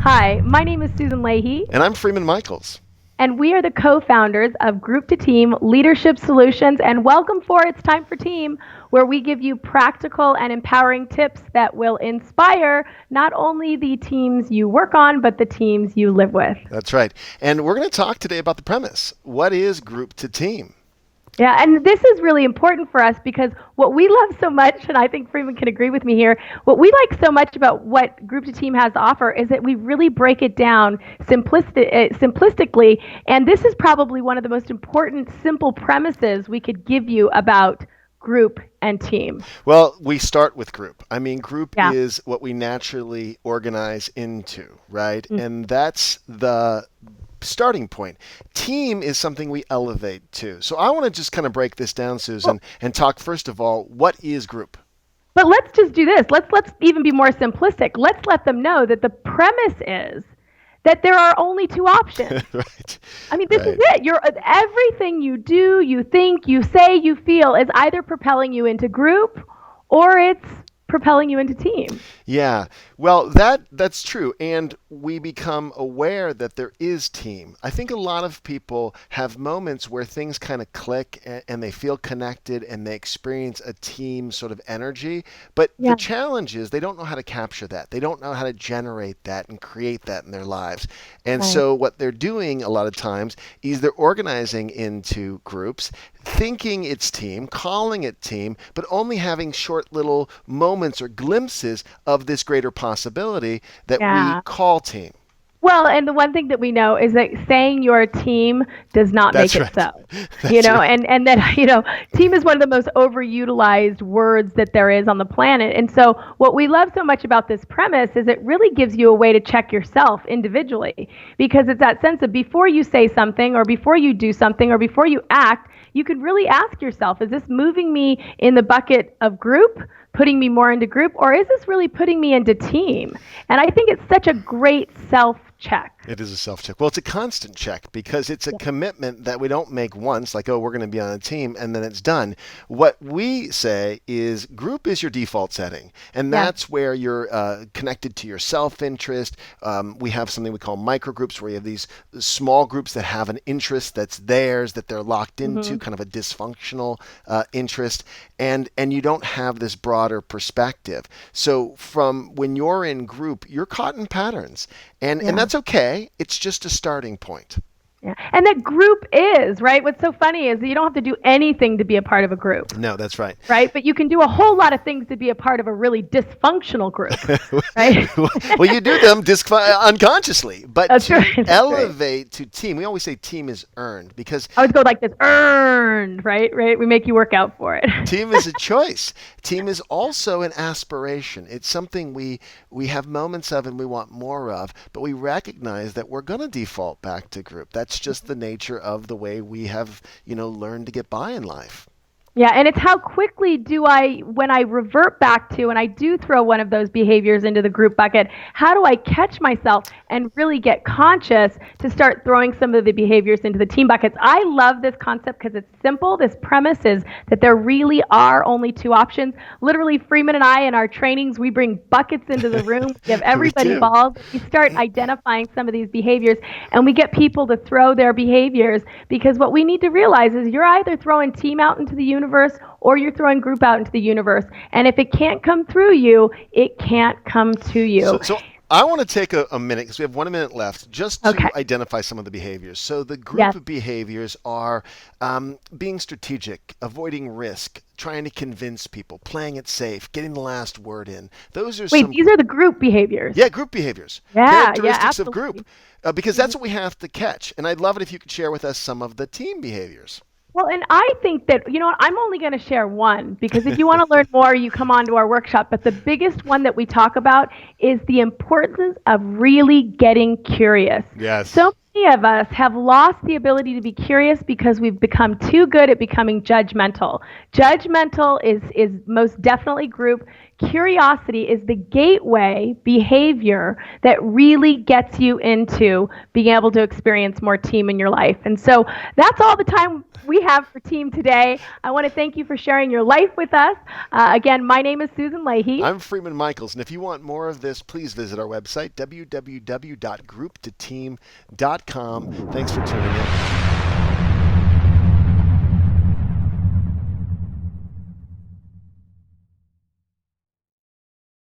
Hi, my name is Susan Leahy, And I'm Freeman Michaels. and we are the co-founders of Group to Team Leadership Solutions. And welcome for It's Time for Team, where we give you practical and empowering tips that will inspire not only the teams you work on, but the teams you live with. That's right. And we're going to talk today about the premise. What is group to team? Yeah, and this is really important for us because what we love so much, and I think Freeman can agree with me here, what we like so much about what Group to Team has to offer is that we really break it down simplistically, and this is probably one of the most important simple premises we could give you about group and team. Well, we start with group. I mean, group Yeah. is what we naturally organize into, right? And that's the starting point. Team is something we elevate to. So I want to just kind of break this down, Susan, and talk first of all, what is group? But let's just do this. Let's even be more simplistic. Let's let them know that the premise is that there are only two options. Right. I mean, this is Right. it. You're everything you do, you think, you say, you feel is either propelling you into group or it's propelling you into team. Yeah, well, that's true, and we become aware that there is team. I think a lot of people have moments where things kind of click and they feel connected and they experience a team sort of energy. But the Yeah. challenge is they don't know how to capture that. They don't know how to generate that and create that in their lives. And Right. so what they're doing a lot of times is they're organizing into groups, thinking it's team, calling it team, but only having short little moments or glimpses of this greater possibility that we Yeah. call team. Well, and the one thing that we know is that saying you're a team does not make That's it right. so. That's right. And that, team is one of the most overutilized words that there is on the planet. And so what we love so much about this premise is it really gives you a way to check yourself individually because it's that sense of before you say something or before you do something or before you act, you could really ask yourself, is this moving me in the bucket of group, putting me more into group, or is this really putting me into team? And I think it's such a great self check. It is a self check. Well, it's a constant check because it's a commitment that we don't make once, like, oh, we're going to be on a team and then it's done. What we say is group is your default setting, and Yeah. that's where you're connected to your self interest. We have something we call microgroups where you have these small groups that have an interest that's theirs, that they're locked into, Hmm. kind of a dysfunctional interest, and you don't have this broader perspective. So from when you're in group, you're caught in patterns, and Yeah. that's okay. It's just a starting point. Yeah. And that group is, right? What's so funny is that you don't have to do anything to be a part of a group, No, that's right. right? But you can do a whole lot of things to be a part of a really dysfunctional group, right? Well, you do them unconsciously, but That's to right. That's right. elevate to team, we always say team is earned because I would go like this, earned, right? Right? We make you work out for it. team is a choice. Team is also an aspiration. It's something we have moments of and we want more of, but we recognize that we're going to default back to group. That's just the nature of the way we have, learned to get by in life. Yeah, and it's how quickly do I, when I revert back to, and I do throw one of those behaviors into the group bucket, how do I catch myself and really get conscious to start throwing some of the behaviors into the team buckets? I love this concept because it's simple. This premise is that there really are only two options. Literally, Freeman and I in our trainings, we bring buckets into the room, we give We everybody do. balls, we start identifying some of these behaviors, and we get people to throw their behaviors because what we need to realize is you're either throwing team out into the universe or you're throwing group out into the universe. And if it can't come through you, it can't come to you. So I want to take a minute because we have 1 minute left just Okay. to identify some of the behaviors. So the group Yes. of behaviors are being strategic, avoiding risk, trying to convince people, playing it safe, getting the last word in. Those are Wait, some, these are the group behaviors. yeah, group behaviors, Yeah, yeah, characteristics of absolutely. group, because that's what we have to catch. And I'd love it if you could share with us some of the team behaviors. Well, and I think that, what, I'm only going to share one because if you want to learn more, you come on to our workshop. But the biggest one that we talk about is the importance of really getting curious. Yes. So many of us have lost the ability to be curious because we've become too good at becoming judgmental. Judgmental is most definitely group. curiosity is the gateway behavior that really gets you into being able to experience more team in your life. And so that's all the time we have for team today. I want to thank you for sharing your life with us. Again, my name is Susan Leahy. I'm Freeman Michaels, and if you want more of this, please visit our website, www.grouptoteam.com. Thanks for tuning in.